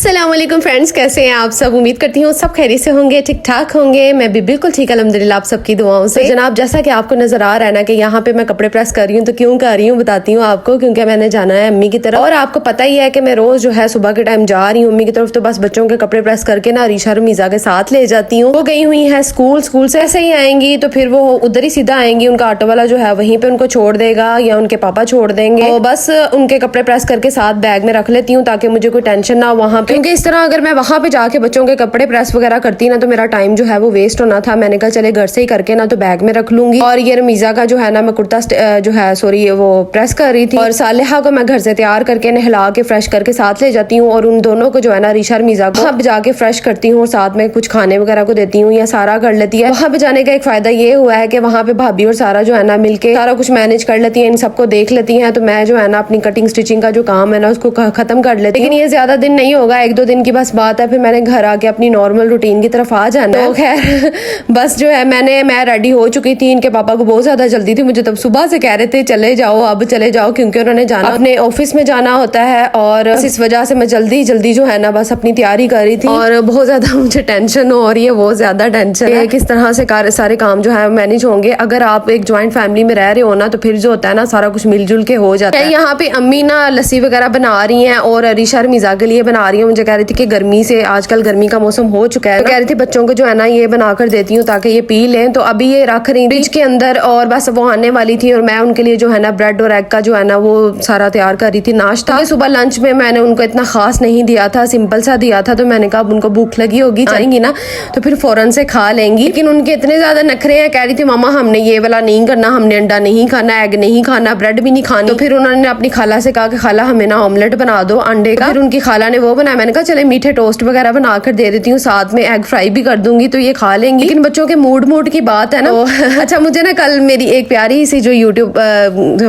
अस्सलाम वालेकुम फ्रेंड्स, कैसे हैं आप सब। उम्मीद करती हूँ सब खैरियत से होंगे, ठीक ठाक होंगे। मैं भी बिल्कुल ठीक अल्हम्दुलिल्लाह आप सबकी दुआओं से। जनाब, जैसा कि आपको नजर आ रहा है ना कि यहाँ पे मैं कपड़े प्रेस कर रही हूँ, तो क्यों कर रही हूँ बताती हूँ आपको, क्योंकि मैंने जाना है अम्मी की तरफ। और आपको पता ही है कि मैं रोज जो है सुबह के टाइम जा रही हूँ अम्मी की तरफ, तो बस बच्चों के कपड़े प्रेस करके ना रीशा रमीजा के साथ ले जाती हूँ। वो गई हुई है स्कूल से ऐसे ही आएंगी तो फिर वो उधर ही सीधा आएंगी, उनका ऑटो वाला जो है वहीं पे उनको छोड़ देगा या उनके पापा छोड़ देंगे। तो बस उनके कपड़े प्रेस करके साथ बैग में रख लेती हूँ ताकि मुझे कोई टेंशन ना हो वहाँ पे, क्योंकि इस तरह अगर मैं वहां पे जाके बच्चों के कपड़े प्रेस वगैरह करती ना तो मेरा टाइम जो है वो वेस्ट होना था। मैंने कहा चले घर से ही करके ना तो बैग में रख लूंगी। और ये रमीजा का जो है ना मैं कुर्ता जो है सॉरी वो प्रेस कर रही थी, और सालेहा को मैं घर से तैयार करके नहला के फ्रेश करके साथ ले जाती हूँ। और उन दोनों को जो है ना रीशा रमीजा को वहाँ पे जाके फ्रेश करती हूँ और साथ में कुछ खाने वगैरह को देती हूँ या सारा कर लेती है। वहाँ पे जाने का एक फायदा ये हुआ है कि वहाँ पे भाभी और सारा जो है ना मिलके सारा कुछ मैनेज कर लेती है, इन सबको देख लेती है। तो मैं जो है ना अपनी कटिंग स्टिचिंग का जो काम है ना उसको खत्म कर लेती। लेकिन ये ज्यादा दिन नहीं होगा, 1-2 दिन की बस बात है, फिर मैंने घर आके अपनी नॉर्मल रूटीन की तरफ आ जाना है। तो खैर बस जो है मैं रेडी हो चुकी थी। इनके पापा को बहुत ज्यादा जल्दी थी, मुझे तब सुबह से कह रहे थे चले जाओ अब चले जाओ, क्योंकि उन्होंने जाना अपने ऑफिस में जाना होता है। और इस वजह से मैं जल्दी जो है ना बस अपनी तैयारी कर रही थी। और बहुत ज्यादा मुझे टेंशन हो रही है, बहुत ज्यादा टेंशन है किस तरह से सारे काम जो है मैनेज होंगे। अगर आप एक ज्वाइंट फैमिली में रह रहे हो ना तो फिर जो होता है ना सारा कुछ मिलजुल के हो जाता है। यहाँ पे अम्मी ना लस्सी वगैरह बना रही है और रीशा रमीजा के लिए बना रही है। मुझे कह रही थी कि गर्मी से आजकल गर्मी का मौसम हो चुका है, तो कह रही थी बच्चों को जो है ना ये बनाकर देती हूँ ताकि ये पी लें। तो अभी ये रख रही फ्रिज के अंदर और बस वो आने वाली थी और मैं उनके लिए जो है ना ब्रेड और एग का जो है ना वो सारा तैयार कर रही थी नाश्ता। सुबह लंच में मैंने उनको इतना खास नहीं दिया था, सिंपल सा दिया था। तो मैंने कहा उनको भूख लगी होगी जाएंगी ना तो फिर फौरन से खा लेंगी। लेकिन उनके इतने ज्यादा नखरे हैं, कह रही थी मामा हमने ये वाला नहीं करना, हमने अंडा नहीं खाना, एग नहीं खाना, ब्रेड भी नहीं खानी। तो फिर उन्होंने अपनी खाला से कहा कि खाला हमें ना ऑमलेट बना दो अंडे का। फिर उनकी खाला ने वो बनाया। मैंने कहा चले मीठे टोस्ट वगैरह बनाकर दे देती हूँ, साथ में एग फ्राई भी कर दूंगी तो ये खा लेंगी। लेकिन बच्चों के मूड की बात है ना। तो अच्छा, मुझे ना कल मेरी एक प्यारी सी जो यूट्यूब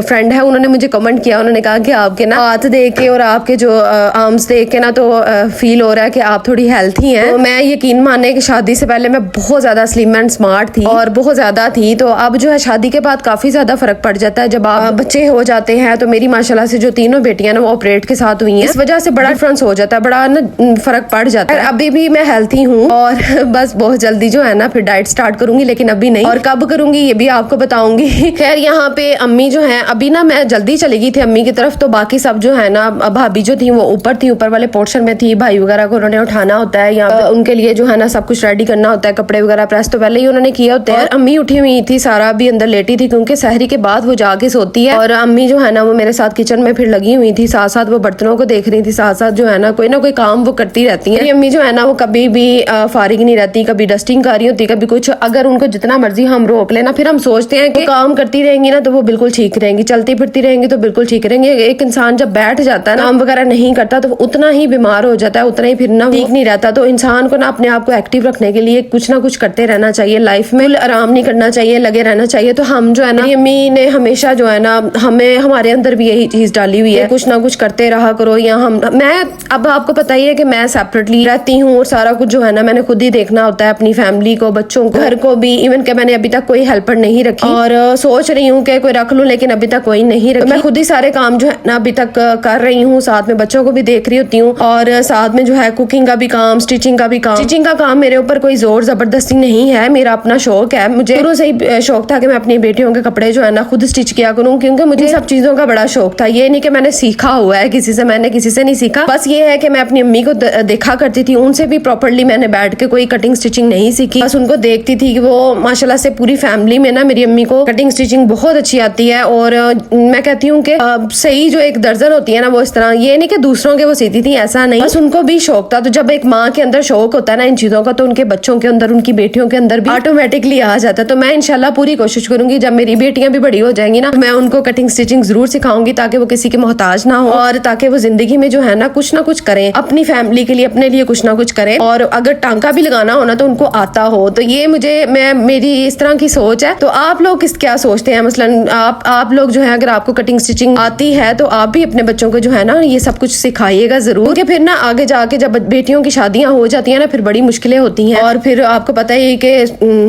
फ्रेंड है उन्होंने मुझे कमेंट किया, उन्होंने कहा कि आपके ना हाथ देख के और आपके जो आर्म्स देख के ना तो फील हो रहा है कि आप थोड़ी हेल्थी हैं। तो मैं यकीन माने कि शादी से पहले मैं बहुत ज्यादा स्लिम एंड स्मार्ट थी और बहुत ज्यादा थी। तो अब जो है शादी के बाद काफी ज्यादा फर्क पड़ जाता है जब आप बच्चे हो जाते हैं। तो मेरी माशाल्लाह से जो तीनों बेटियां ना वो ऑपरेट के साथ हुई हैं, इस वजह से बड़ा डिफरेंस हो जाता है, बड़ा ना फर्क पड़ जाता है। अभी भी मैं हेल्थी हूँ और बस बहुत जल्दी जो है ना फिर डाइट स्टार्ट करूंगी, लेकिन अभी नहीं, और कब करूंगी ये भी आपको बताऊंगी। खैर यहाँ पे अम्मी जो है अभी ना मैं जल्दी चली गई थी अम्मी की तरफ, तो बाकी सब जो है ना भाभी जो थी वो ऊपर थी, ऊपर वाले पोर्शन में थी। भाई वगैरह को उन्होंने उठाना होता है, यहाँ उनके लिए जो है ना सब कुछ रेडी करना होता है, कपड़े वगैरह प्रेस तो पहले ही उन्होंने किया होता है। अम्मी उठी हुई थी, सारा भी अंदर लेटी थी क्योंकि सहरी के बाद वो जाके सोती है। और अम्मी जो है ना वो मेरे साथ किचन में फिर लगी हुई थी, साथ साथ वो बर्तनों को देख रही थी, साथ साथ जो है ना कोई काम वो करती रहती है। अम्मी जो है ना वो कभी भी फारिग नहीं रहती, कभी डस्टिंग कर रही होती, कभी कुछ। अगर उनको जितना मर्जी हम रोक लेना फिर हम सोचते हैं कि काम करती रहेंगी ना तो वो बिल्कुल ठीक रहेंगी, चलती फिरती रहेंगी तो बिल्कुल ठीक रहेंगे। एक इंसान जब बैठ जाता है ना, काम वगैरह नहीं करता तो उतना ही बीमार हो जाता है, उतना ही फिर ना ठीक नहीं रहता। तो इंसान को ना अपने आप को एक्टिव रखने के लिए कुछ ना कुछ करते रहना चाहिए, लाइफ में आराम नहीं करना चाहिए, लगे रहना चाहिए। तो हम जो है ना अम्मी ने हमेशा जो है ना हमें हमारे अंदर भी यही चीज डाली हुई है, कुछ ना कुछ करते रहा करो। या मैं अब आपको पता ही है कि मैं सेपरेटली रहती हूँ और सारा कुछ जो है ना मैंने खुद ही देखना होता है, अपनी फैमिली को, बच्चों को, घर को भी। इवन के मैंने अभी तक कोई हेल्पर नहीं रखी और सोच रही हूँ कि कोई रख लूं, लेकिन अभी तक कोई नहीं रखी। मैं खुद ही सारे काम जो है ना अभी तक कर रही हूँ, साथ में बच्चों को भी देख रही होती हूँ और साथ में जो है कुकिंग का भी काम, स्टिचिंग का भी काम। स्टिचिंग का काम मेरे ऊपर कोई जोर जबरदस्ती नहीं है, मेरा अपना शौक है। मुझे शुरू से ही शौक था कि मैं अपनी बेटियों के कपड़े जो है ना खुद स्टिच किया करूँ, क्योंकि मुझे सब चीजों का बड़ा शौक था। ये नहीं कि मैंने सीखा हुआ है किसी से, मैंने किसी से नहीं सीखा। बस ये है कि मैं अपनी अम्मी को देखा करती थी, उनसे भी प्रॉपर्ली मैंने बैठ के कोई कटिंग स्टिचिंग नहीं सीखी, बस उनको देखती थी कि वो माशाल्लाह से पूरी फैमिली में ना मेरी अम्मी को कटिंग स्टिचिंग बहुत अच्छी आती है। और मैं कहती हूँ कि सही जो एक दर्जन होती है ना वो इस तरह, ये नहीं कि दूसरों के वो सीती थी, ऐसा नहीं, बस उनको भी शौक था। तो जब एक माँ के अंदर शौक होता है ना इन चीजों का, तो उनके बच्चों के अंदर, उनकी बेटियों के अंदर भी ऑटोमेटिकली आ जाता है। तो मैं इंशाल्लाह पूरी कोशिश करूंगी जब मेरी बेटियां भी बड़ी हो जाएंगी ना, मैं उनको कटिंग स्टिचिंग जरूर सिखाऊंगी ताकि वो किसी के मोहताज ना हो और ताकि वो जिंदगी में जो है ना कुछ करें, अपनी फैमिली के लिए, अपने लिए कुछ ना कुछ करें। और अगर टांका भी लगाना हो ना तो उनको आता हो। तो ये मेरी इस तरह की सोच है। तो आप लोग क्या सोचते हैं? मसलन आप लोग जो है अगर आपको कटिंग स्टिचिंग आती है तो आप भी अपने बच्चों को जो है ना ये सब कुछ सिखाइएगा जरूर, क्योंकि फिर ना आगे जाके जब बेटियों की शादियां हो जाती है ना फिर बड़ी मुश्किलें होती हैं। और फिर आपको पता ही कि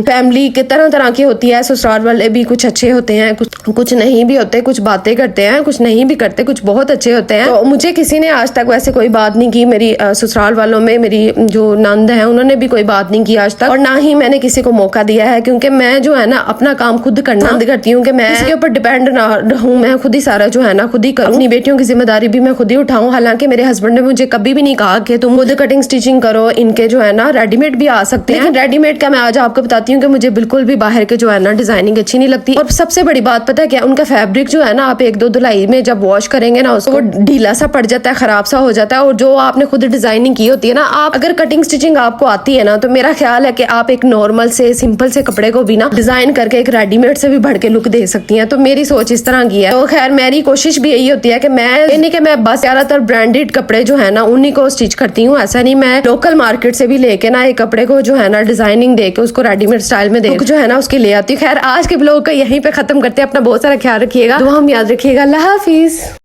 फैमिली के तरह की होती है, ससुराल वाले भी कुछ अच्छे होते हैं, कुछ नहीं भी होते, कुछ बातें करते हैं, कुछ नहीं भी करते, कुछ बहुत अच्छे होते हैं। तो मुझे किसी ने आज तक वैसे कोई बात नहीं की की मेरी ससुराल वालों में मेरी जो नंद है उन्होंने भी कोई बात नहीं की आज तक, और ना ही मैंने किसी को मौका दिया है, क्योंकि मैं जो है ना अपना काम खुद करना पसंद करती हूँ कि मैं इसके ऊपर डिपेंड ना रहूँ, मैं खुद ही सारा जो है ना खुद ही करूँ, अपनी बेटियों की जिम्मेदारी भी मैं खुद ही उठाऊँ। हालांकि मेरे हस्बैंड ने मुझे कभी भी नहीं कहा कि तुम खुद कटिंग स्टिचिंग करो, इनके जो है ना रेडीमेड भी आ सकते हैं, लेकिन रेडीमेड का मैं आज आपको बताती हूँ कि मुझे बिल्कुल भी बाहर के जो है ना डिजाइनिंग अच्छी नहीं लगती। और सबसे बड़ी बात पता है क्या, उनका फैब्रिक जो है ना आप एक दो धुलाई में जब वॉश करेंगे ना उसको ढीला सा पड़ जाता है, खराब सा हो जाता है। और जो आपने खुद डिजाइनिंग की होती है ना, आप अगर कटिंग स्टिचिंग आपको आती है ना, तो मेरा ख्याल है कि आप एक नॉर्मल से सिंपल से कपड़े को भी ना डिजाइन करके एक रेडीमेड से भी बढ़ के लुक दे सकती हैं। तो मेरी सोच इस तरह की है। तो खैर मेरी कोशिश भी यही होती है कि मैं बस ज्यादातर ब्रांडेड कपड़े जो है ना उन्हीं को स्टिच करती हूँ। ऐसा नहीं मैं लोकल मार्केट से भी लेके ना एक कपड़े को जो है ना डिजाइनिंग देके उसको रेडीमेड स्टाइल में देके जो है ना उसकी ले आती हूँ। खैर आज के ब्लॉग को यहीं पे खत्म करते हैं। अपना बहुत सारा ख्याल रखिएगा, दुआ में याद रखिएगा। अल्लाह हाफिज।